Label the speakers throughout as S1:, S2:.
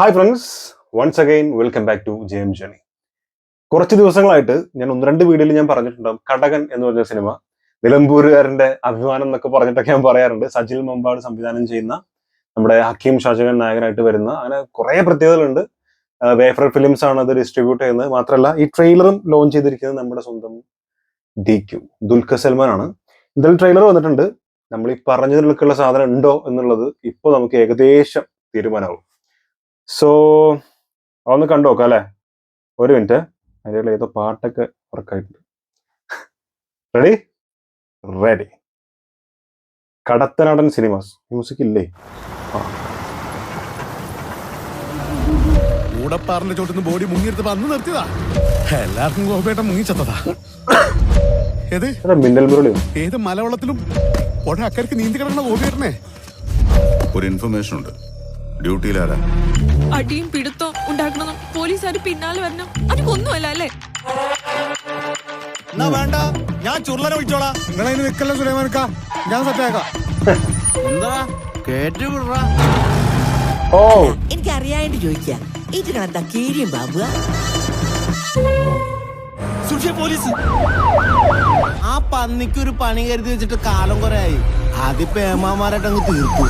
S1: Hi friends, once again welcome back to Jaime journey. കുറച്ച് ദിവസങ്ങളായിട്ട് ഞാൻ ഒന്ന് രണ്ട് വീഡിയോയിൽ ഞാൻ പറഞ്ഞിട്ടുണ്ടാവും കടകൻ എന്ന് പറഞ്ഞ സിനിമ നിലമ്പൂരുകാരന്റെ അഭിമാനം എന്നൊക്കെ പറഞ്ഞിട്ടൊക്കെ ഞാൻ പറയാറുണ്ട്. സജിൽ മമ്പാട് സംവിധാനം ചെയ്യുന്ന നമ്മുടെ ഹക്കീം ഷാജഹാൻ നായകനായിട്ട് വരുന്ന അങ്ങനെ കുറെ പ്രത്യേകതകളുണ്ട്. വേഫർ ഫിലിംസ് ആണ് അത് ഡിസ്ട്രിബ്യൂട്ട് ചെയ്യുന്നത്. മാത്രമല്ല ഈ ട്രെയിലറും ലോഞ്ച് ചെയ്തിരിക്കുന്നത് നമ്മുടെ സ്വന്തം DQ ദുൽഖർ സൽമാൻ ആണ്. ഇതിൽ ട്രെയിലർ വന്നിട്ടുണ്ട്. നമ്മൾ ഈ പറഞ്ഞതിലേക്കുള്ള സാധനം ഉണ്ടോ എന്നുള്ളത് ഇപ്പൊ നമുക്ക് ഏകദേശം തീരുമാനമാവും. സോ അതൊന്ന് കണ്ടു നോക്കാം അല്ലെ. ഒരു മിനിറ്റ്, അതിൻ്റെ ഏതോ പാട്ടൊക്കെ വർക്കായിട്ടുണ്ട്. Ready ready. Kadathanadan cinemas music ഇല്ലേ?
S2: കൂടപ്പാറിന്റെ ചോട്ടുന്ന ബോഡി മുങ്ങിയെടുത്ത് വന്ന് നിർത്തിയതാ. എല്ലാവർക്കും ഗോപേട്ട മുങ്ങിച്ചെത്തതാ. ഏത്
S1: മിന്നൽ മുരളി
S2: ഏത് മലവെള്ളത്തിലും ഉടനെ അക്കരക്ക് നീന്തി കിടക്കണ ഗോപേട്ടനെ.
S3: ഒരു ഇൻഫർമേഷൻ ഉണ്ട്. ഡ്യൂട്ടിയിലാരാ?
S4: അടിയും പിടുത്തവും ഉണ്ടാക്കണം, പോലീസുകാർ പിന്നാലെ വരണം. അതൊന്നുമല്ല അല്ലേ?
S2: എന്നാ വേണ്ട, ഞാൻ ചുരുളനെ വിളിച്ചോളാ. നിങ്ങളതിന് നിക്കല്ല സുലൈമാൻക്കാ, ഞാൻ സെറ്റാക്കാം. എന്താ കേട്ടു വിടറാ?
S1: ഓ
S5: എനിക്ക് അറിയാണ്ട് ചോദിക്കാം, ഇതിനെന്താ കീരിയും ബാബു?
S2: പോലീസ് ആ പന്നിക്കൊരു പണി കരുതി വെച്ചിട്ട് കാലം കുറെ ആയി. അതിപ്പോ ഏമാമാരായിട്ട് അങ്ങ് തീർത്തു.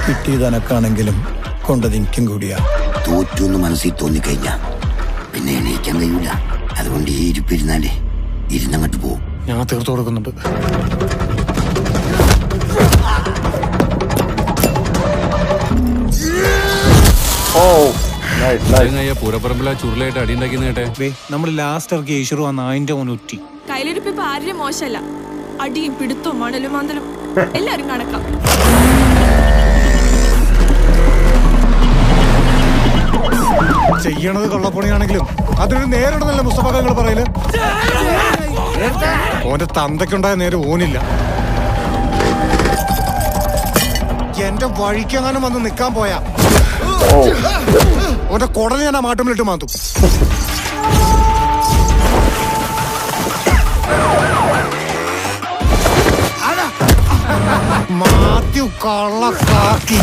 S6: കിട്ടിയത് എനക്കാണെങ്കിലും കൊണ്ടത് എനിക്കും കൂടിയാ.
S7: തോറ്റൊന്ന് മനസ്സിൽ തോന്നിക്കഴിഞ്ഞാ പിന്നെ എണീക്കാൻ കഴിയൂല. അതുകൊണ്ട് ഈ ഇരിപ്പിരുന്നാലേ ഇരുന്നങ്ങോട്ട് പോകും.
S6: ഞാൻ തീർത്തു കൊടുക്കുന്നുണ്ട്.
S8: പൂരപ്പറമ്പില ചുരുളായിട്ട് അടിയുണ്ടാക്കി കേട്ടെ.
S6: നമ്മൾ ലാസ്റ്റ് ഇറക്കി ഈശ്വർ വന്ന അതിന്റെ ഒന്നുറ്റി
S4: കയ്യിലിരിപ്പിപ്പോ ആരും മോശമല്ല. അടിയും പിടുത്തവും മണലും മന്ദലും എല്ലാരും കണക്കാം.
S6: ചെയ്യണത് കൊള്ളപ്പണിയാണെങ്കിലും അതിനൊരു നേരിടുന്നല്ലേ മുസ്തഫങ്ങൾ പറയല്. ഓന്റെ തന്തയ്ക്കുണ്ടായ നേരെ ഓനില്ല. എന്റെ വഴിക്കെങ്ങാനും വന്ന് നിക്കാൻ പോയാ ഓന്റെ കുടല് ഞാൻ ആ മാട്ടുമിലിട്ട് മാത്തും. മാത്യു കള്ളക്കാക്കി.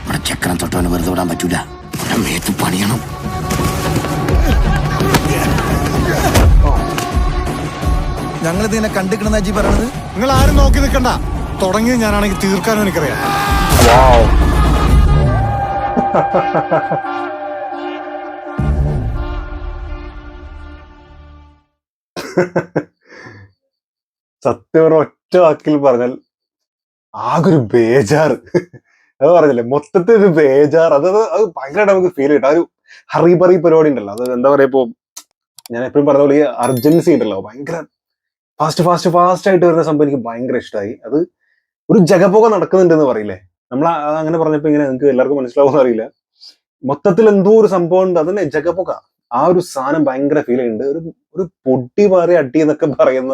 S7: ഇവിടെ ചക്രം തൊട്ടവന് വെറുതെ വിടാൻ പറ്റൂല. മേത്ത് പണിയണം.
S6: ഞങ്ങളിതിനെ കണ്ടിക്കണെന്നാ ജി പറയണത്. നിങ്ങൾ ആരും നോക്കി നിൽക്കണ്ട. തുടങ്ങിയത് ഞാനാണെങ്കിൽ തീർക്കാനും എനിക്കറിയാം.
S1: സത്യം ഒറ്റ വാക്കിൽ പറഞ്ഞാൽ ആകൊരു ബേജാറ്. അത് പറഞ്ഞില്ലേ, മൊത്തത്തിൽ ഒരു ബേജാർ. അത് ഭയങ്കരമായിട്ട് നമുക്ക് ഫീൽ ചെയ്യട്ടെ. ആ ഒരു ഹറിബറി പരിപാടി ഉണ്ടല്ലോ, അത് എന്താ പറയാ, ഇപ്പൊ ഞാൻ എപ്പോഴും പറഞ്ഞ പോലെ ഈ അർജൻസി ഉണ്ടല്ലോ, ഭയങ്കര ഫാസ്റ്റ് ആയിട്ട് വരുന്ന സംഭവം എനിക്ക് ഭയങ്കര ഇഷ്ടമായി. അത് ഒരു ജഗപുക നടക്കുന്നുണ്ടെന്ന് പറയില്ലേ, നമ്മൾ അങ്ങനെ പറഞ്ഞപ്പോ ഇങ്ങനെ നിങ്ങൾക്ക് എല്ലാവർക്കും മനസ്സിലാവുമെന്ന് അറിയില്ല. മൊത്തത്തിൽ എന്തോ ഒരു സംഭവം ഉണ്ട്, അതന്നെ ജഗപുക. ആ ഒരു സാധനം ഭയങ്കര ഫീൽ ചെയ്യുന്നുണ്ട്. ഒരു പൊട്ടി മാറി അടി എന്നൊക്കെ പറയുന്ന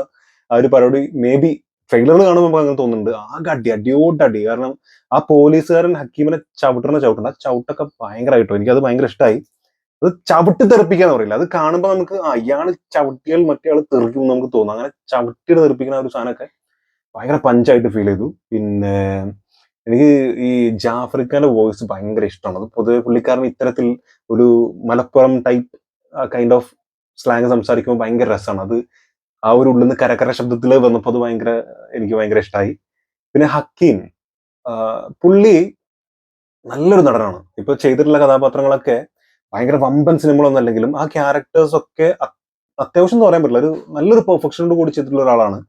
S1: ആ ഒരു പരിപാടി മേ ബി ട്രെയിലറിൽ കാണുമ്പോൾ നമുക്ക് അങ്ങനെ തോന്നുന്നുണ്ട്. ആകെ അടിയോട്ടടി. കാരണം ആ പോലീസുകാരൻ ഹക്കീമിനെ ചവിട്ടുണ്ട്. ആ ചവിട്ടൊക്കെ ഭയങ്കരമായിട്ടോ എനിക്കത് ഭയങ്കര ഇഷ്ടമായി. അത് ചവിട്ടി തെറിപ്പിക്കാന്ന് പറയില്ല, അത് കാണുമ്പോൾ നമുക്ക് ഇയാള് ചവിട്ടിയാൽ മറ്റേ ആള് തെറിക്കും നമുക്ക് തോന്നും. അങ്ങനെ ചവിട്ടിയിട്ട് തെറിപ്പിക്കുന്ന ഒരു സാധനമൊക്കെ ഭയങ്കര പഞ്ചായിട്ട് ഫീൽ ചെയ്തു. പിന്നെ എനിക്ക് ഈ ജാഫ്രിക്കാന്റെ വോയിസ് ഭയങ്കര ഇഷ്ടമാണ്. അത് പൊതുവെ പുള്ളിക്കാരൻ ഇത്തരത്തിൽ ഒരു Malappuram type kind of slang സംസാരിക്കുമ്പോൾ ഭയങ്കര രസമാണ്. അത് ആ ഒരു ഉള്ളിൽ നിന്ന് കരകര ശബ്ദത്തിൽ വന്നപ്പോൾ അത് എനിക്ക് ഭയങ്കര ഇഷ്ടമായി. പിന്നെ ഹക്കീം പുള്ളി നല്ലൊരു നടനാണ്. ഇപ്പൊ ചെയ്തിട്ടുള്ള കഥാപാത്രങ്ങളൊക്കെ ഭയങ്കര വമ്പൻ സിനിമകളൊന്നും അല്ലെങ്കിലും ആ ക്യാരക്ടേഴ്സ് ഒക്കെ അത്യാവശ്യം എന്ന് പറയാൻ പറ്റില്ല, ഒരു നല്ലൊരു പെർഫെക്ഷനോട് കൂടി ചെയ്തിട്ടുള്ള ഒരാളാണ്.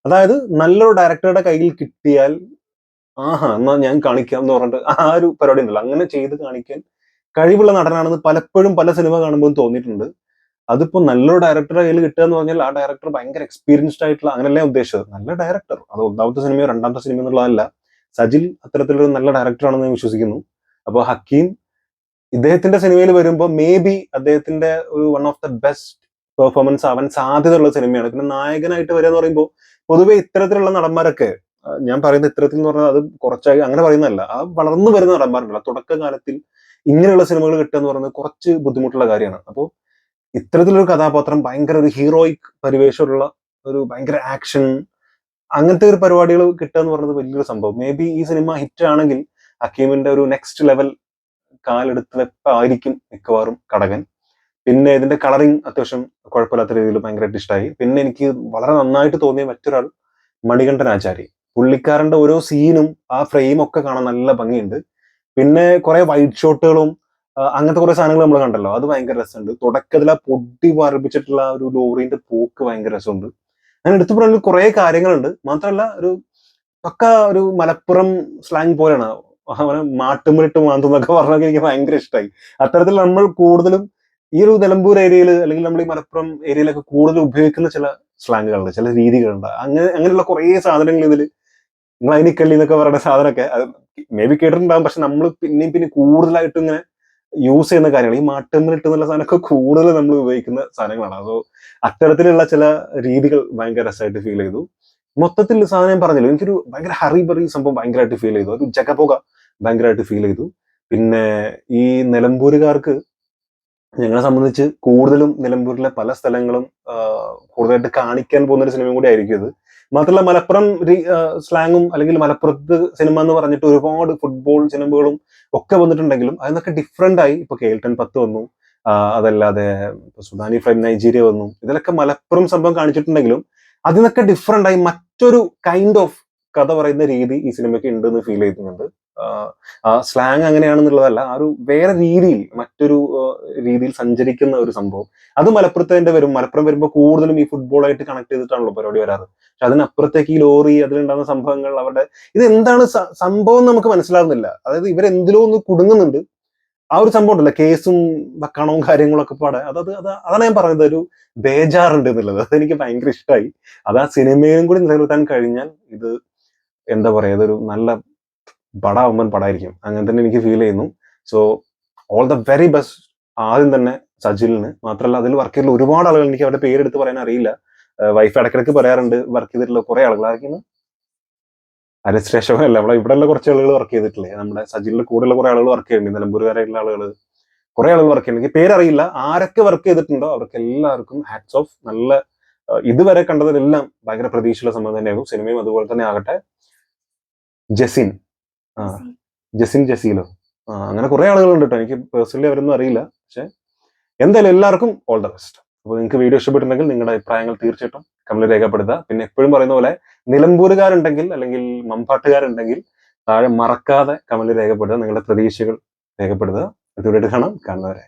S1: അതായത് നല്ലൊരു ഡയറക്ടറുടെ കയ്യിൽ കിട്ടിയാൽ എന്നാ ഞാൻ കാണിക്കാം എന്ന് പറഞ്ഞിട്ട് ആ ഒരു പരിപാടി ഉണ്ടല്ലോ, അങ്ങനെ ചെയ്ത് കാണിക്കാൻ കഴിവുള്ള നടനാണെന്ന് പലപ്പോഴും പല സിനിമ കാണുമ്പോൾ തോന്നിയിട്ടുണ്ട്. അതിപ്പോ നല്ലൊരു ഡയറക്ടറുടെ കയ്യിൽ കിട്ടുക എന്ന് പറഞ്ഞാൽ ആ ഡയറക്ടർ ഭയങ്കര എക്സ്പീരിയൻസ്ഡ് ആയിട്ടുള്ള, അങ്ങനെയല്ലേ ഉദ്ദേശിച്ചത്, നല്ല ഡയറക്ടർ. അത് ഒന്നാമത്തെ സിനിമയോ രണ്ടാമത്തെ സിനിമ എന്നുള്ളതല്ല. സജിൽ അത്തരത്തിലൊരു നല്ല ഡയറക്ടറാണെന്ന് ഞാൻ വിശ്വസിക്കുന്നു. അപ്പോൾ ഹക്കീം ഇദ്ദേഹത്തിന്റെ സിനിമയിൽ വരുമ്പോൾ മേ ബി അദ്ദേഹത്തിന്റെ ഒരു one of the best performance ആവാൻ സാധ്യതയുള്ള സിനിമയാണ്. പിന്നെ നായകനായിട്ട് വരിക എന്ന് പറയുമ്പോൾ പൊതുവെ ഇത്തരത്തിലുള്ള നടന്മാരൊക്കെ, ഞാൻ പറയുന്ന ഇത്തരത്തിൽ എന്ന് പറഞ്ഞാൽ അത് കുറച്ചായി അങ്ങനെ പറയുന്നതല്ല, ആ വളർന്നു വരുന്ന നടന്മാരുണ്ടല്ലോ, തുടക്കകാലത്തിൽ ഇങ്ങനെയുള്ള സിനിമകൾ കിട്ടുക എന്ന് പറയുന്നത് കുറച്ച് ബുദ്ധിമുട്ടുള്ള കാര്യമാണ്. അപ്പോൾ ഇത്തരത്തിലൊരു കഥാപാത്രം ഭയങ്കര ഒരു ഹീറോയിക് പരിവേഷമുള്ള ഒരു ഭയങ്കര ആക്ഷൻ അങ്ങനത്തെ ഒരു പരിപാടികൾ കിട്ടുക എന്ന് പറയുന്നത് വലിയൊരു സംഭവം. മേ ബി ഈ സിനിമ ഹിറ്റ് ആണെങ്കിൽ അക്കീമിന്റെ ഒരു നെക്സ്റ്റ് ലെവൽ കാലെടുത്ത് വെപ്പായിരിക്കും മിക്കവാറും കടകൻ. പിന്നെ ഇതിന്റെ കളറിങ് അത്യാവശ്യം കുഴപ്പമില്ലാത്ത രീതിയിൽ ഭയങ്കരമായിട്ട് ഇഷ്ടമായി. പിന്നെ എനിക്ക് വളരെ നന്നായിട്ട് തോന്നിയ മറ്റൊരാൾ മണികണ്ഠൻ ആചാരി. പുള്ളിക്കാരന്റെ ഓരോ സീനും ആ ഫ്രെയിം ഒക്കെ കാണാൻ നല്ല ഭംഗിയുണ്ട്. പിന്നെ കുറെ വൈറ്റ് ഷോട്ടുകളും അങ്ങനത്തെ കുറെ സാധനങ്ങൾ നമ്മൾ കണ്ടല്ലോ, അത് ഭയങ്കര രസമുണ്ട്. തുടക്കത്തിൽ ആ പൊടി വർപ്പിച്ചിട്ടുള്ള ഒരു ലോറിന്റെ പോക്ക് ഭയങ്കര രസമുണ്ട്. അങ്ങനെ എടുത്തു പറഞ്ഞ കുറെ കാര്യങ്ങളുണ്ട്. മാത്രമല്ല ഒരു പക്ക ഒരു മലപ്പുറം സ്ലാങ് പോലെയാണ് അവനെ മാട്ടുമുരിട്ട് മാന്തുന്നൊക്കെ പറഞ്ഞൊക്കെ എനിക്ക് ഭയങ്കര ഇഷ്ടമായി. അത്തരത്തിൽ നമ്മൾ കൂടുതലും ഈ ഒരു നിലമ്പൂർ ഏരിയയിൽ അല്ലെങ്കിൽ നമ്മൾ ഈ മലപ്പുറം ഏരിയയിലൊക്കെ കൂടുതൽ ഉപയോഗിക്കുന്ന ചില സ്ലാങ്ങുകളുണ്ട്, ചില രീതികളുണ്ട്. അങ്ങനെയുള്ള കുറെ സാധനങ്ങൾ ഇതിൽ നിങ്ങൾ അതിനിക്കള്ളി എന്നൊക്കെ പറയുന്ന സാധനമൊക്കെ മേ ബി കേട്ടിട്ടുണ്ടാകും. പക്ഷെ നമ്മൾ പിന്നെ കൂടുതലായിട്ട് ഇങ്ങനെ യൂസ് ചെയ്യുന്ന കാര്യങ്ങൾ ഈ മാട്ടുമ്പിലിട്ട് എന്നുള്ള സാധനമൊക്കെ കൂടുതൽ നമ്മൾ ഉപയോഗിക്കുന്ന സാധനങ്ങളാണ്. അതോ അത്തരത്തിലുള്ള ചില രീതികൾ ഭയങ്കര രസമായിട്ട് ഫീൽ ചെയ്തു. മൊത്തത്തിൽ സാധനം ഞാൻ പറഞ്ഞല്ലോ, എനിക്കൊരു ഭയങ്കര ഹറിബറി സംഭവം ഭയങ്കരമായിട്ട് ഫീൽ ചെയ്തു. ഒരു ജഗപുക ഭയങ്കരമായിട്ട് ഫീൽ ചെയ്തു. പിന്നെ ഈ നിലമ്പൂരുകാർക്ക് ഞങ്ങളെ സംബന്ധിച്ച് കൂടുതലും നിലമ്പൂരിലെ പല സ്ഥലങ്ങളും കൂടുതലായിട്ട് കാണിക്കാൻ പോകുന്ന ഒരു സിനിമയും കൂടി ആയിരിക്കും ഇത്. മാത്രമല്ല മലപ്പുറം സ്ലാങ്ങും അല്ലെങ്കിൽ മലപ്പുറത്ത് സിനിമ എന്ന് പറഞ്ഞിട്ട് ഒരുപാട് ഫുട്ബോൾ സിനിമകളും ഒക്കെ വന്നിട്ടുണ്ടെങ്കിലും അതിനൊക്കെ ഡിഫറെന്റ് ആയി. ഇപ്പൊ കേൾട്ടൻ 10 വന്നു, അതല്ലാതെ സുഡാനി ഫ്രം നൈജീരിയ വന്നു. ഇതിലൊക്കെ മലപ്പുറം സംഭവം കാണിച്ചിട്ടുണ്ടെങ്കിലും അതിനൊക്കെ ഡിഫറെന്റ് ആയി മറ്റൊരു കൈൻഡ് ഓഫ് കഥ പറയുന്ന രീതി ഈ സിനിമയ്ക്ക് ഉണ്ടെന്ന് ഫീൽ ചെയ്യുന്നുണ്ട്. ആ സ്ലാങ് അങ്ങനെയാണെന്നുള്ളതല്ല, ആ ഒരു വേറെ രീതിയിൽ മറ്റൊരു രീതിയിൽ സഞ്ചരിക്കുന്ന ഒരു സംഭവം അത് മലപ്പുറത്തെ വരും. മലപ്പുറം വരുമ്പോൾ കൂടുതലും ഈ ഫുട്ബോളായിട്ട് കണക്ട് ചെയ്തിട്ടാണല്ലോ പരിപാടി വരാറ്. പക്ഷെ അതിനപ്പുറത്തേക്ക് ഈ ലോറി അതിലുണ്ടാകുന്ന സംഭവങ്ങൾ അവരുടെ ഇത് എന്താണ് സംഭവം നമുക്ക് മനസ്സിലാവുന്നില്ല. അതായത് ഇവരെന്തിലോ ഒന്ന് കുടുങ്ങുന്നുണ്ട്. ആ ഒരു സംഭവം ഉണ്ടല്ലോ, കേസും വക്കണവും കാര്യങ്ങളൊക്കെ പാടെ അതാണ് ഞാൻ പറഞ്ഞത്, ഒരു ബേജാറുണ്ട് എന്നുള്ളത്. അതെനിക്ക് ഭയങ്കര ഇഷ്ടമായി. അത് ആ സിനിമയിലും കൂടി നിലനിർത്താൻ കഴിഞ്ഞാൽ ഇത് എന്താ പറയാ, ഇതൊരു നല്ല പടാവുമ്പൻ പടായിരിക്കും. അങ്ങനെ തന്നെ എനിക്ക് ഫീൽ ചെയ്യുന്നു. So all the very best ആദ്യം തന്നെ സജിലിന്. മാത്രമല്ല അതിൽ വർക്ക് ചെയ്തിട്ടുള്ള ഒരുപാട് ആളുകൾ, എനിക്ക് അവരുടെ പേരെടുത്ത് പറയാൻ അറിയില്ല. വൈഫ് ഇടയ്ക്കിടയ്ക്ക് പറയാറുണ്ട് വർക്ക് ചെയ്തിട്ടുള്ള കുറെ ആളുകൾ. ആയിരിക്കുന്നു അരസ്റ്റേഷൻ അല്ല, നമ്മളെ ഇവിടെയുള്ള കുറച്ച് ആളുകൾ വർക്ക് ചെയ്തിട്ടില്ലേ, നമ്മുടെ സജിലിന്റെ കൂടെയുള്ള കുറെ ആളുകൾ വർക്ക് ചെയ്യുന്നുണ്ട്. നിലമ്പൂരുകാരായിട്ടുള്ള ആളുകൾ കുറെ ആളുകൾ വർക്ക് ചെയ്യുന്നുണ്ട്. എനിക്ക് പേരറിയില്ല. ആരൊക്കെ വർക്ക് ചെയ്തിട്ടുണ്ടോ അവർക്ക് എല്ലാവർക്കും ഹാറ്റ്സ് ഓഫ്. നല്ല ഇതുവരെ കണ്ടതിലെല്ലാം ഭയങ്കര പ്രതീക്ഷയുള്ള സംഭവം തന്നെയാകും. സിനിമയും അതുപോലെ തന്നെ ആകട്ടെ. ജസിൻ ജസീലോ അങ്ങനെ കുറെ ആളുകളുണ്ട് കേട്ടോ. എനിക്ക് പേഴ്സണലി അവരൊന്നും അറിയില്ല. പക്ഷെ എന്തായാലും എല്ലാവർക്കും ഓൾ ദ ബെസ്റ്റ്. അപ്പോൾ നിങ്ങൾക്ക് വീഡിയോ ഇഷ്ടപ്പെട്ടിട്ടുണ്ടെങ്കിൽ നിങ്ങളുടെ അഭിപ്രായങ്ങൾ തീർച്ചയായിട്ടും കമന്റിൽ രേഖപ്പെടുത്തുക. പിന്നെ എപ്പോഴും പറയുന്ന പോലെ നിലമ്പൂരുകാരുണ്ടെങ്കിൽ അല്ലെങ്കിൽ മമ്പാട്ടുകാരുണ്ടെങ്കിൽ താഴെ മറക്കാതെ കമന്റിൽ രേഖപ്പെടുത്തുക. നിങ്ങളുടെ പ്രതീക്ഷകൾ രേഖപ്പെടുത്തുക. ഇതുവരെയായിട്ട് കാണുന്നവരെ